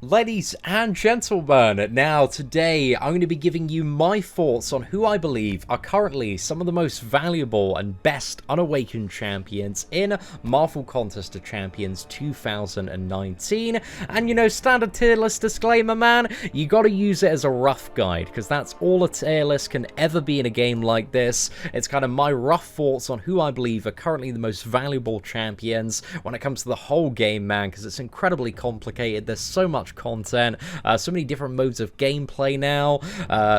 Ladies and gentlemen, now today I'm going to be giving you my thoughts on who I believe are currently some of the most valuable and best unawakened champions in Marvel Contest of Champions 2019. And you know, standard tier list disclaimer, man, you got to use it as a rough guide because that's all a tier list can ever be in a game like this. It's kind of my rough thoughts on who I believe are currently the most valuable champions when it comes to the whole game, man, because it's incredibly complicated. There's so much content, so many different modes of gameplay now,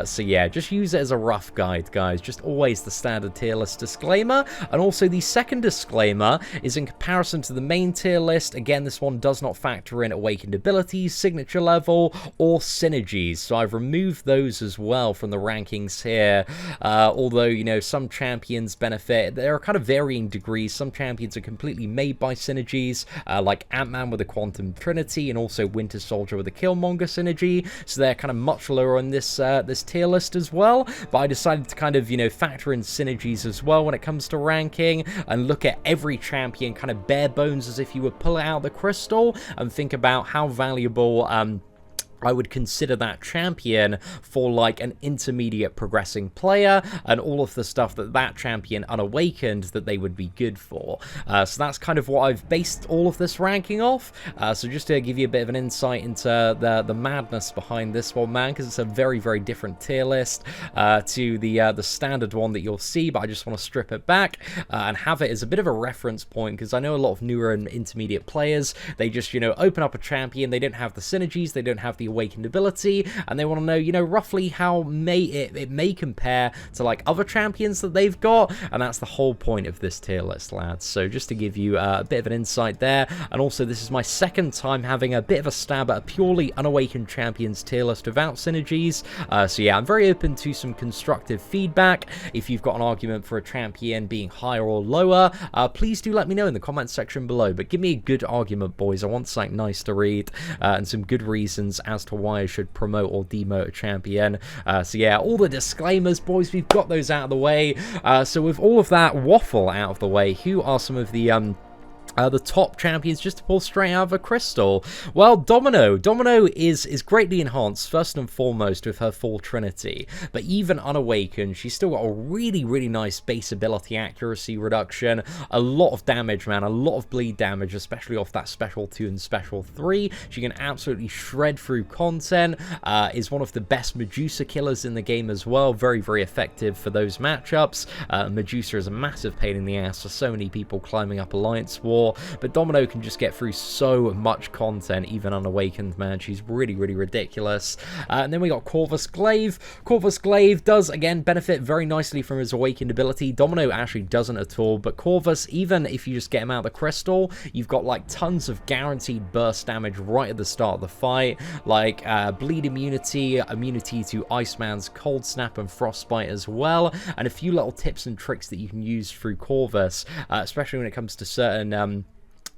so yeah, just use it as a rough guide, guys. Just always the standard tier list disclaimer. And also the second disclaimer is in comparison to the main tier list. Again, this one does not factor in awakened abilities, signature level, or synergies, so I've removed those as well from the rankings here. Although, you know, some champions benefit, there are kind of varying degrees. Some champions are completely made by synergies, like Ant-Man with the Quantum Trinity, and also Winter Soldier with the Killmonger synergy, so they're kind of much lower on this this tier list as well. But I decided to kind of, you know, factor in synergies as well when it comes to ranking and look at every champion kind of bare bones as if you would pull it out the crystal and think about how valuable I would consider that champion for like an intermediate progressing player, and all of the stuff that champion unawakened that they would be good for. So that's kind of what I've based all of this ranking off. So just to give you a bit of an insight into the madness behind this one, man, because it's a very, very different tier list to the standard one that you'll see, but I just want to strip it back and have it as a bit of a reference point, because I know a lot of newer and intermediate players, they just, you know, open up a champion, they don't have the synergies, they don't have the awakened ability, and they want to know, you know, roughly how it may compare to like other champions that they've got, and that's the whole point of this tier list, lads. So just to give you a bit of an insight there. And also, this is my second time having a bit of a stab at a purely unawakened champions tier list without synergies, so yeah, I'm very open to some constructive feedback. If you've got an argument for a champion being higher or lower, please do let me know in the comment section below, but give me a good argument, boys. I want something nice to read, and some good reasons as to why I should promote or demote a champion. So yeah, all the disclaimers, boys, we've got those out of the way. So with all of that waffle out of the way, who are some of the top champions just to pull straight out of a crystal? Well, Domino is greatly enhanced first and foremost with her full trinity, but even unawakened, she's still got a really, really nice base ability accuracy reduction, a lot of damage, man, a lot of bleed damage, especially off that special 2 and special 3. She can absolutely shred through content, is one of the best Medusa killers in the game as well, very, very effective for those matchups. Medusa is a massive pain in the ass for so many people climbing up Alliance War, but Domino can just get through so much content, even unawakened, man. She's really, really ridiculous. And then we got Corvus Glaive. Corvus Glaive does, again, benefit very nicely from his awakened ability. Domino actually doesn't at all, but Corvus, even if you just get him out of the crystal, you've got like tons of guaranteed burst damage right at the start of the fight, like bleed immunity, immunity to Iceman's Cold Snap and Frostbite as well, and a few little tips and tricks that you can use through Corvus, especially when it comes to certain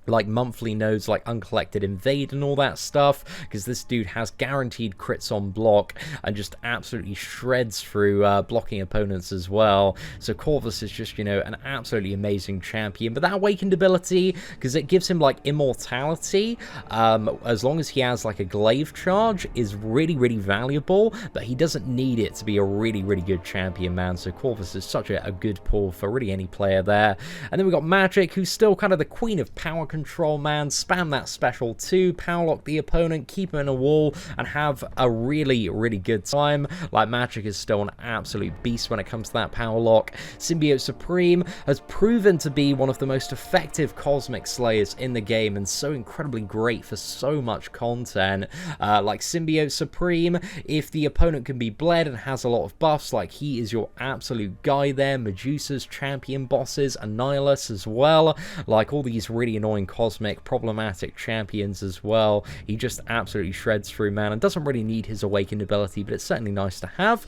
like monthly nodes like Uncollected Invade and all that stuff, because this dude has guaranteed crits on block and just absolutely shreds through blocking opponents as well. So Corvus is just, you know, an absolutely amazing champion. But that awakened ability, because it gives him like immortality, as long as he has like a glaive charge, is really, really valuable, but he doesn't need it to be a really, really good champion, man. So Corvus is such a good pull for really any player there. And then we got Magic, who's still kind of the queen of power control, man. Spam that special 2, power lock the opponent, keep him in a wall, and have a really, really good time. Like, Magic is still an absolute beast when it comes to that power lock. Symbiote Supreme has proven to be one of the most effective Cosmic Slayers in the game, and so incredibly great for so much content. Like Symbiote Supreme, if the opponent can be bled and has a lot of buffs, like, he is your absolute guy there. Medusa's champion bosses, Annihilus as well, like all these really annoying cosmic problematic champions as well. He just absolutely shreds through, man, and doesn't really need his awakened ability, but it's certainly nice to have.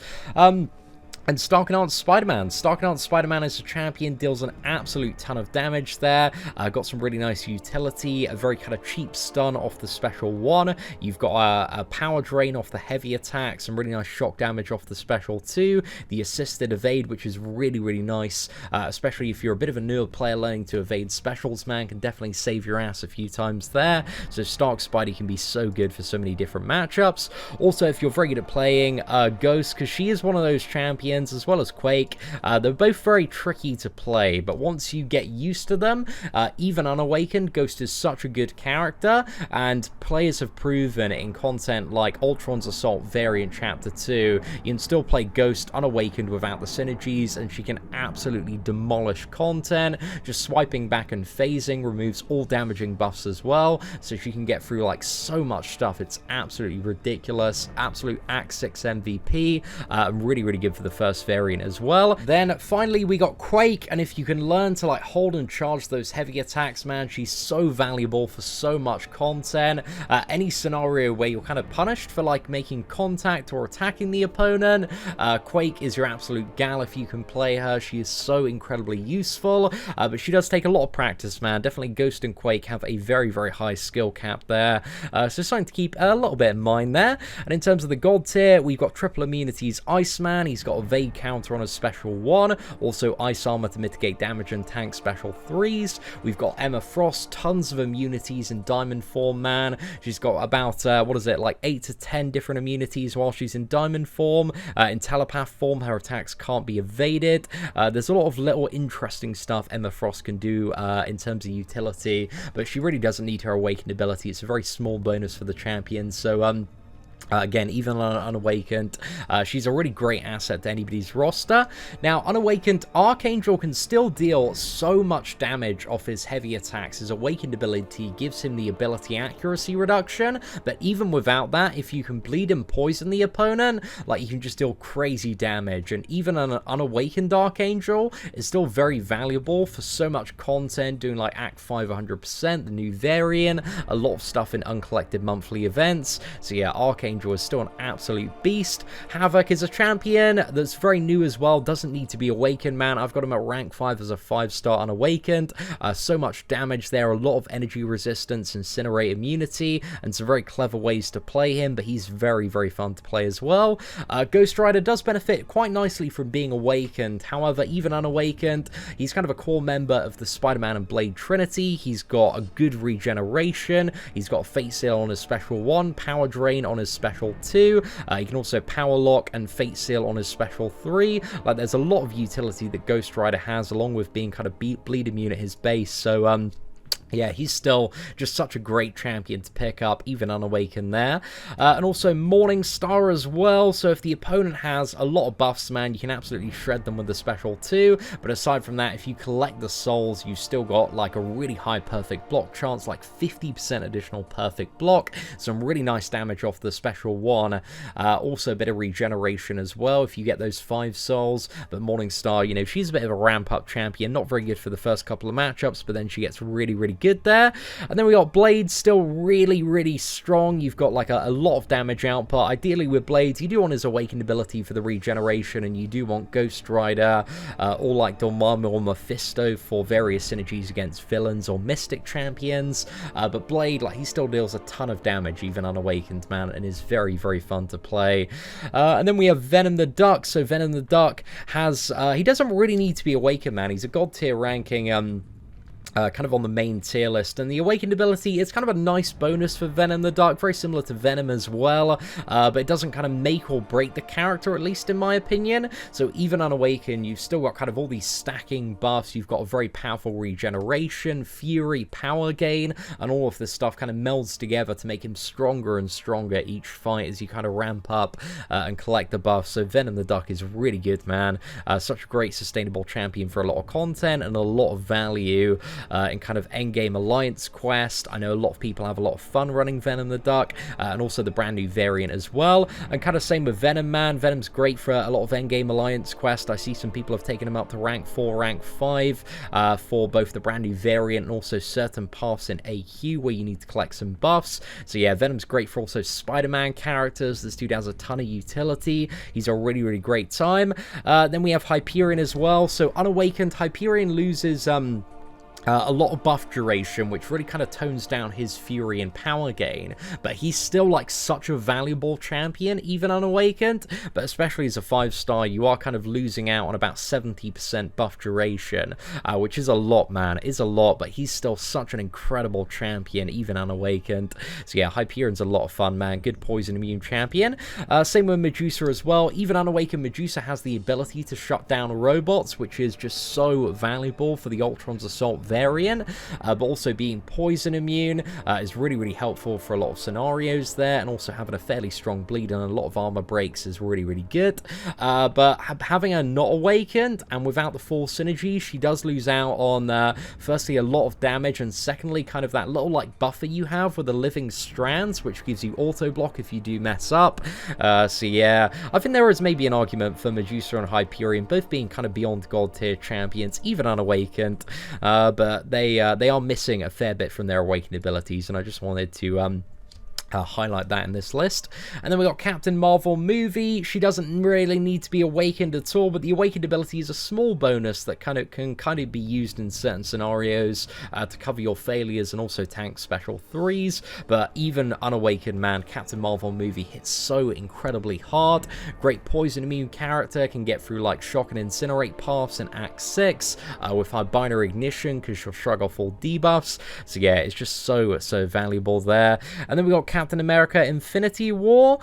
And Starknard Spider-Man. Starknard Spider-Man as a champion deals an absolute ton of damage there. Got some really nice utility, a very kind of cheap stun off the special 1. You've got a power drain off the heavy attack, some really nice shock damage off the special 2, the assisted evade, which is really, really nice, especially if you're a bit of a newer player learning to evade specials, man, can definitely save your ass a few times there. So Stark Spidey can be so good for so many different matchups. Also, if you're very good at playing Ghost, because she is one of those champions, as well as Quake. They're both very tricky to play, but once you get used to them, even Unawakened, Ghost is such a good character, and players have proven in content like Ultron's Assault Variant Chapter 2, you can still play Ghost Unawakened without the synergies, and she can absolutely demolish content. Just swiping back and phasing removes all damaging buffs as well, so she can get through like so much stuff. It's absolutely ridiculous. Absolute Act 6 MVP. Really, really good for the first variant as well. Then finally we got Quake, and if you can learn to like hold and charge those heavy attacks, man, she's so valuable for so much content. Any scenario where you're kind of punished for like making contact or attacking the opponent, Quake is your absolute gal if you can play her. She is so incredibly useful, but she does take a lot of practice, man. Definitely Ghost and Quake have a very, very high skill cap there, so something to keep a little bit in mind there. And in terms of the god tier, we've got triple immunities Iceman. He's got a evade counter on his special 1, also ice armor to mitigate damage and tank special 3s. We've got Emma Frost, tons of immunities in diamond form, man. She's got about what is it, like 8 to 10 different immunities while she's in diamond form. In telepath form, her attacks can't be evaded. There's a lot of little interesting stuff Emma Frost can do in terms of utility, but she really doesn't need her awakened ability. It's a very small bonus for the champion, so again, even on Unawakened, she's a really great asset to anybody's roster. Now, Unawakened, Archangel can still deal so much damage off his heavy attacks. His Awakened ability gives him the ability accuracy reduction, but even without that, if you can bleed and poison the opponent, like, you can just deal crazy damage. And even an Unawakened Archangel is still very valuable for so much content, doing like Act 5 100%, the new variant, a lot of stuff in uncollected monthly events. So yeah, Archangel is still an absolute beast. Havoc is a champion that's very new as well, doesn't need to be awakened, man. I've got him at rank 5 as a 5-star unawakened. So much damage there, a lot of energy resistance, incinerate immunity, and some very clever ways to play him, but he's very, very fun to play as well. Ghost Rider does benefit quite nicely from being awakened. However, even unawakened, he's kind of a core member of the Spider-Man and Blade Trinity. He's got a good regeneration. He's got a Fate Seal on his special 1, Power Drain on his special 2. He can also Power Lock and Fate Seal on his special 3. Like, there's a lot of utility that Ghost Rider has, along with being kind of bleed immune at his base. So yeah, he's still just such a great champion to pick up, even unawakened there. And also Morning Star as well, so if the opponent has a lot of buffs, man, you can absolutely shred them with the special 2. But aside from that, if you collect the souls, you've still got like a really high perfect block chance, like 50% additional perfect block. Some really nice damage off the special 1. Also a bit of regeneration as well if you get those 5 souls. But Morning Star, you know, she's a bit of a ramp-up champion, not very good for the first couple of matchups, but then she gets really, really good there. And then we got Blade, still really, really strong. You've got like a lot of damage output. Ideally with Blades, you do want his awakened ability for the regeneration, and you do want Ghost Rider or like Dormammu or Mephisto for various synergies against villains or mystic champions. But Blade, like, he still deals a ton of damage even unawakened, man, and is very, very fun to play. And then we have Venom the Duck. So Venom the Duck has he doesn't really need to be awakened, man. He's a god tier ranking, kind of on the main tier list, and the awakened ability is kind of a nice bonus for Venom the Dark, very similar to Venom as well, but it doesn't kind of make or break the character, at least in my opinion. So even unawakened, you've still got kind of all these stacking buffs. You've got a very powerful regeneration, fury, power gain, and all of this stuff kind of melds together to make him stronger and stronger each fight as you kind of ramp up and collect the buffs. So Venom the Duck is really good, man. Such a great sustainable champion for a lot of content and a lot of value. in kind of endgame alliance quest. I know a lot of people have a lot of fun running Venom the Duck, and also the brand new variant as well. And kind of same with Venom Man. Venom's great for a lot of endgame alliance quest. I see some people have taken him up to rank 4, rank 5 for both the brand new variant and also certain paths in AQ where you need to collect some buffs. So yeah, Venom's great for also Spider-Man characters. This dude has a ton of utility. He's a really, really great time. Then we have Hyperion as well. So Unawakened, Hyperion loses a lot of buff duration, which really kind of tones down his fury and power gain, but he's still like such a valuable champion, even Unawakened. But especially as a 5-star, you are kind of losing out on about 70% buff duration, which is a lot, man. It is a lot, but he's still such an incredible champion, even Unawakened. So yeah, Hyperion's a lot of fun, man. Good poison immune champion. Same with Medusa as well. Even Unawakened Medusa has the ability to shut down robots, which is just so valuable for the Ultron's Assault variant, but also being poison immune is really, really helpful for a lot of scenarios there, and also having a fairly strong bleed and a lot of armor breaks is really, really good. But having her not awakened and without the full synergy, she does lose out on firstly a lot of damage, and secondly kind of that little like buffer you have with the living strands, which gives you auto block if you do mess up. So yeah, I think there is maybe an argument for Medusa and Hyperion both being kind of beyond god tier champions, even Unawakened, but they are missing a fair bit from their awakened abilities, and I just wanted to highlight that in this list. And then we got Captain Marvel movie. She doesn't really need to be awakened at all, but the awakened ability is a small bonus that can be used in certain scenarios to cover your failures and also tank special 3s. But even unawakened, man, Captain Marvel movie hits so incredibly hard. Great poison immune character, can get through like shock and incinerate paths in Act 6 with high binary ignition because she'll shrug off all debuffs. So yeah, it's just so valuable there. And then we got Captain America Infinity War,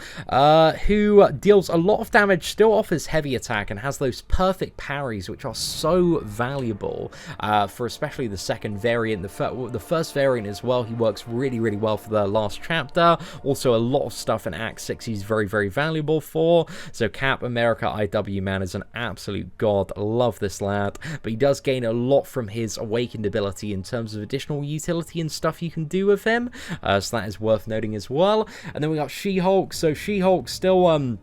who deals a lot of damage, still offers heavy attack, and has those perfect parries, which are so valuable for especially the second variant. The first variant as well, he works really, really well for the last chapter. Also, a lot of stuff in Act 6 he's very, very valuable for. So Cap America IW, man, is an absolute god. I love this lad. But he does gain a lot from his awakened ability in terms of additional utility and stuff you can do with him. So that is worth noting as well. And then we got She-Hulk. So She-Hulk still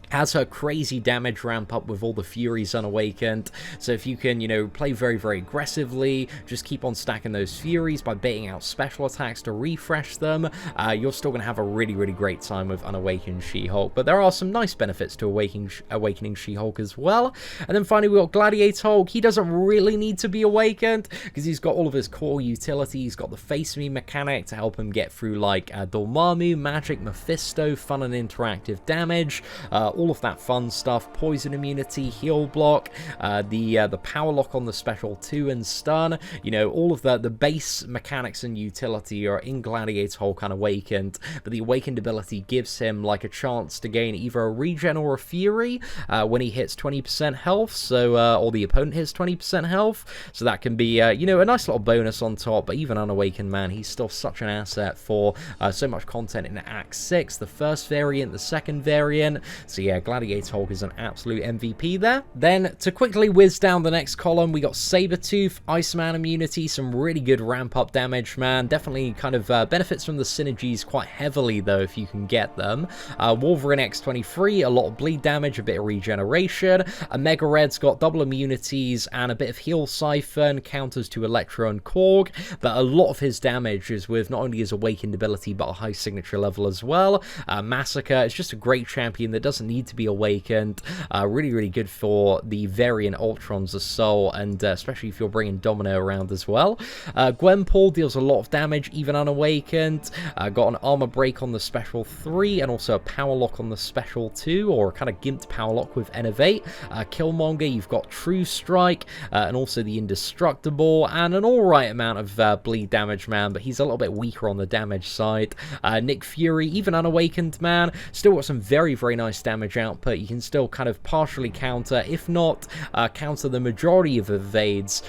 has her crazy damage ramp up with all the Furies unawakened. So if you can, you know, play very, very aggressively, just keep on stacking those Furies by baiting out special attacks to refresh them, you're still going to have a really, really great time with unawakened She-Hulk. But there are some nice benefits to awakening She-Hulk as well. And then finally, we got Gladiator Hulk. He doesn't really need to be awakened because he's got all of his core utility. He's got the Face Me mechanic to help him get through like Dormammu, Magic, Mephisto, fun and interactive damage, all of that fun stuff, poison immunity, heal block, the power lock on the special 2 and stun, you know, all of the base mechanics and utility are in Gladiator Hulk Unawakened, but the awakened ability gives him like a chance to gain either a regen or a fury when he hits 20% health, so or the opponent hits 20% health, so that can be you know, a nice little bonus on top. But even Unawakened, man, he's still such an asset for so much content in Act 6, the first variant, the second variant. So yeah, Gladiator Hulk is an absolute MVP there. Then to quickly whiz down the next column, we got Sabretooth, Iceman immunity, some really good ramp up damage, man. Definitely kind of benefits from the synergies quite heavily though if you can get them. Wolverine X-23, a lot of bleed damage, a bit of regeneration. Mega Red's got double immunities and a bit of heal siphon, counters to Electro and Korg, but a lot of his damage is with not only his awakened ability but a high signature level as well. Massacre is just a great champion that doesn't need to be awakened. Really, really good for the variant Ultron's Assault, and especially if you're bringing Domino around as well. Gwenpool deals a lot of damage, even unawakened. Got an armor break on the special 3, and also a power lock on the special 2, or a kind of gimped power lock with Innovate. Killmonger, you've got True Strike, and also the Indestructible, and an alright amount of bleed damage, man, but he's a little bit weaker on the damage side. Nick Fury, even unawakened, man, still got some very, very nice damage output. You can still kind of partially counter, if not counter the majority of evades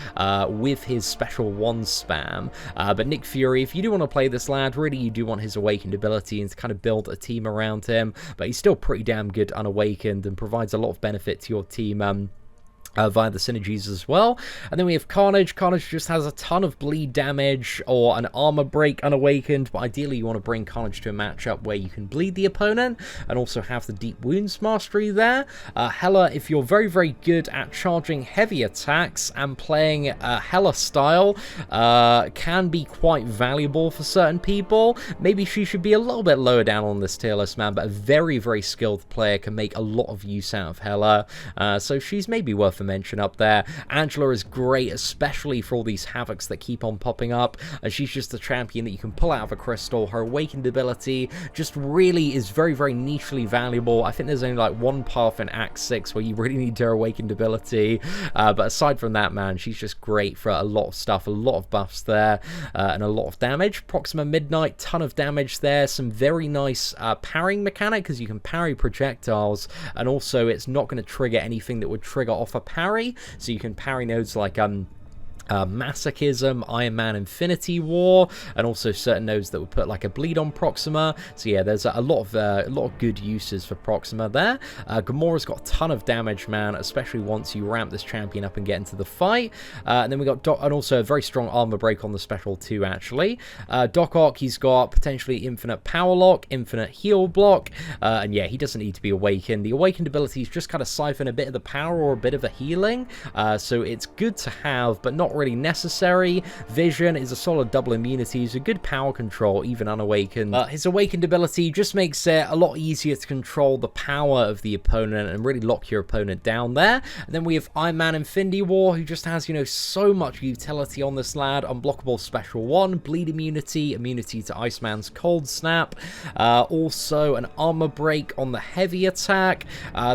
with his special 1 spam. But Nick Fury, if you do want to play this lad, really you do want his awakened ability and to kind of build a team around him, but he's still pretty damn good unawakened and provides a lot of benefit to your team via the synergies as well. And then we have Carnage. Carnage just has a ton of bleed damage or an armor break unawakened, but ideally you want to bring Carnage to a matchup where you can bleed the opponent and also have the deep wounds mastery there. Hela, if you're very, very good at charging heavy attacks and playing Hela style, can be quite valuable for certain people. Maybe she should be a little bit lower down on this tier list, man, but a very, very skilled player can make a lot of use out of Hela. So she's maybe worth a mention up there. Angela is great, especially for all these havocs that keep on popping up, and she's just a champion that you can pull out of a crystal. Her awakened ability just really is very, very nichely valuable. I think there's only like one path in Act 6 where you really need her awakened ability, but aside from that, man, she's just great for a lot of stuff, a lot of buffs there, and a lot of damage. Proxima Midnight, ton of damage there, some very nice parrying mechanic, because you can parry projectiles, and also it's not going to trigger anything that would trigger off a parry, so you can parry nodes like Masochism, Iron Man Infinity War, and also certain nodes that would put like a bleed on Proxima. So yeah, there's a lot of good uses for Proxima there. Gamora's got a ton of damage, man, especially once you ramp this champion up and get into the fight. And then we got and also a very strong armor break on the special too, actually. Doc Ock, he's got potentially infinite power lock, infinite heal block, and yeah, he doesn't need to be awakened. The awakened abilities just kind of siphon a bit of the power or a bit of a healing, so it's good to have, but not really necessary. Vision is a solid double immunity, so good power control, even unawakened. His awakened ability just makes it a lot easier to control the power of the opponent and really lock your opponent down there. And then we have Iron Man Infinity War, who just has, you know, so much utility on this lad. Unblockable special 1, bleed immunity, immunity to Iceman's cold snap, also an armor break on the heavy attack.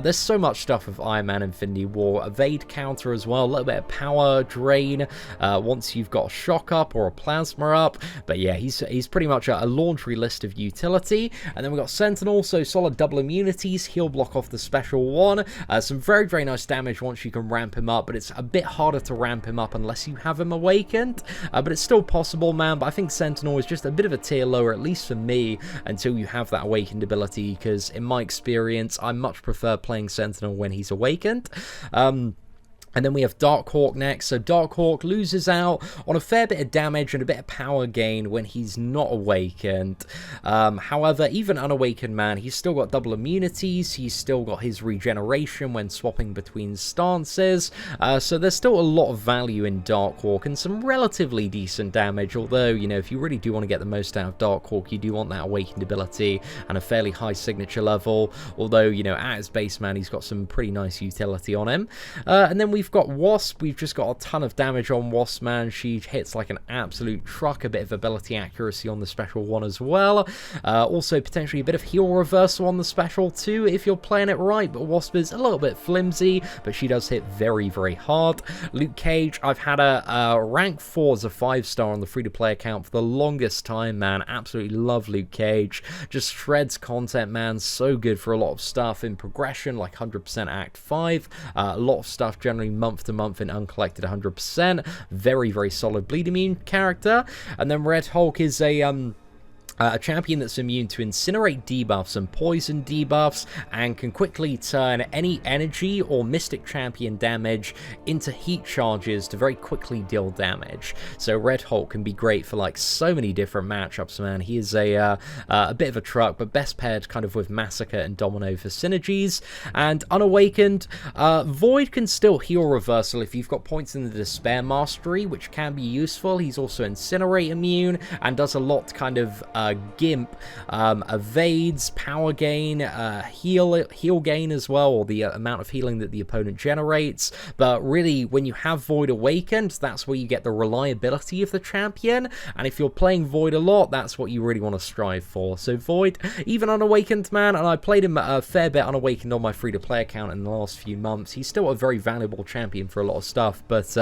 There's so much stuff with Iron Man Infinity War. Evade counter as well, a little bit of power drain once you've got a shock up or a plasma up. But yeah, he's pretty much a laundry list of utility. And then we've got Sentinel, so solid double immunities, heal block off the special 1, some very, very nice damage once you can ramp him up, but it's a bit harder to ramp him up unless you have him awakened, but it's still possible, man. But I think Sentinel is just a bit of a tier lower, at least for me, until you have that awakened ability, because in my experience I much prefer playing Sentinel when he's awakened. And then we have Darkhawk next. So Darkhawk loses out on a fair bit of damage and a bit of power gain when he's not awakened. However, even unawakened, man, he's still got double immunities. He's still got his regeneration when swapping between stances. So there's still a lot of value in Darkhawk and some relatively decent damage. Although, you know, if you really do want to get the most out of Darkhawk, you do want that awakened ability and a fairly high signature level. Although, you know, at his base, man, he's got some pretty nice utility on him. And then we've got Wasp. We've just got a ton of damage on Wasp, man. She hits like an absolute truck, a bit of ability accuracy on the special 1 as well. Also potentially a bit of heal reversal on the special 2 if you're playing it right, but Wasp is a little bit flimsy, but she does hit very, very hard. Luke Cage, I've had a rank 4 as a 5-star on the free-to-play account for the longest time, man. Absolutely love Luke Cage. Just shreds content, man. So good for a lot of stuff in progression, like 100% Act 5. A lot of stuff generally month to month in uncollected 100%. Very, very solid bleed immune character. And then Red Hulk is a champion that's immune to incinerate debuffs and poison debuffs, and can quickly turn any energy or mystic champion damage into heat charges to very quickly deal damage. So Red Hulk can be great for like so many different matchups, man. He is a bit of a truck, but best paired kind of with Massacre and Domino for synergies. And unawakened, Void can still heal reversal if you've got points in the Despair Mastery, which can be useful. He's also incinerate immune and does a lot to kind of Gimp, evades, power gain, heal gain as well, or the amount of healing that the opponent generates. But really, when you have Void awakened, that's where you get the reliability of the champion, and if you're playing Void a lot, that's what you really want to strive for. So Void, even unawakened, man, and I played him a fair bit unawakened on my free-to-play account in the last few months. He's still a very valuable champion for a lot of stuff, but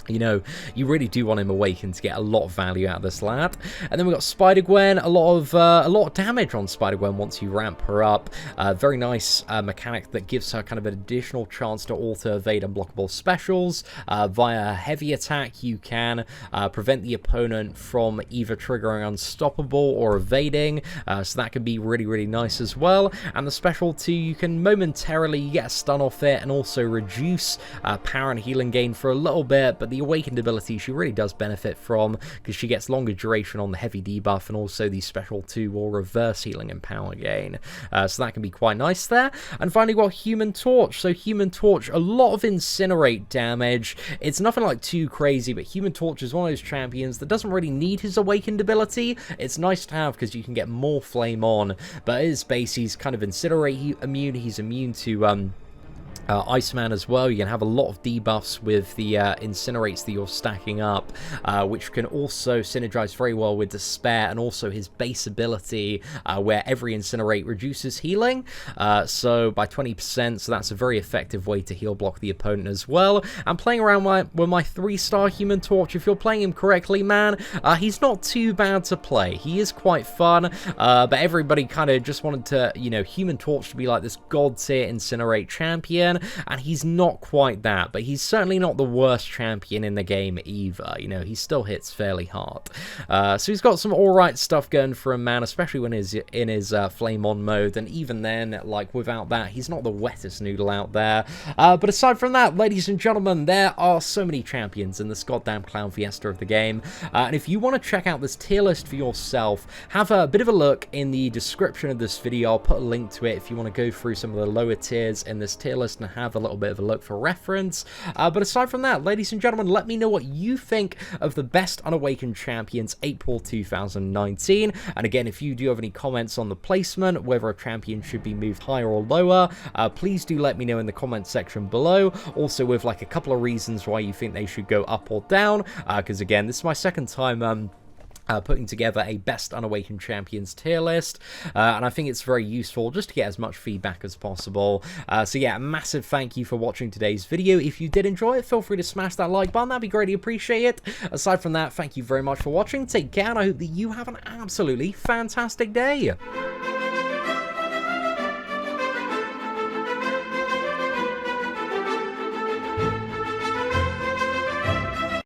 you know, you really do want him awakened to get a lot of value out of this lad. And then we've got Spider-Gwen, a lot of damage on Spider-Gwen once you ramp her up. Very nice mechanic that gives her kind of an additional chance to auto-evade unblockable specials. Via heavy attack, you can prevent the opponent from either triggering unstoppable or evading, so that can be really, really nice as well. And the special too, you can momentarily get a stun off it and also reduce power and healing gain for a little bit, but the awakened ability she really does benefit from because she gets longer duration on the heavy debuff, and also the special 2 will reverse healing and power gain, so that can be quite nice there. And finally got Human Torch. So Human Torch, a lot of incinerate damage. It's nothing like too crazy, but Human Torch is one of those champions that doesn't really need his awakened ability. It's nice to have because you can get more flame on, but at his base he's kind of incinerate immune. He's immune to Iceman as well. You can have a lot of debuffs with the incinerates that you're stacking up, which can also synergize very well with Despair and also his base ability, where every incinerate reduces healing, so by 20%, so that's a very effective way to heal block the opponent as well. I'm playing around with my 3-star Human Torch. If you're playing him correctly, man, he's not too bad to play. He is quite fun, but everybody kind of just wanted to, you know, Human Torch to be like this god tier incinerate champion, and he's not quite that, but he's certainly not the worst champion in the game either. You know, he still hits fairly hard. So he's got some alright stuff going for him, man, especially when he's in his flame on mode, and even then, like, without that, he's not the wettest noodle out there. But aside from that, ladies and gentlemen, there are so many champions in this goddamn clown fiesta of the game, and if you want to check out this tier list for yourself, have a bit of a look in the description of this video. I'll put a link to it if you want to go through some of the lower tiers in this tier list and have a little bit of a look for reference. But aside from that, ladies and gentlemen, let me know what you think of the best Unawakened Champions April 2019. And again, if you do have any comments on the placement, whether a champion should be moved higher or lower, please do let me know in the comment section below. Also with like a couple of reasons why you think they should go up or down, because again, this is my second time putting together a best Unawakened Champions tier list, and I think it's very useful just to get as much feedback as possible. So yeah, a massive thank you for watching today's video. If you did enjoy it, feel free to smash that like button, that'd be greatly appreciated. Aside from that, thank you very much for watching, take care, and I hope that you have an absolutely fantastic day.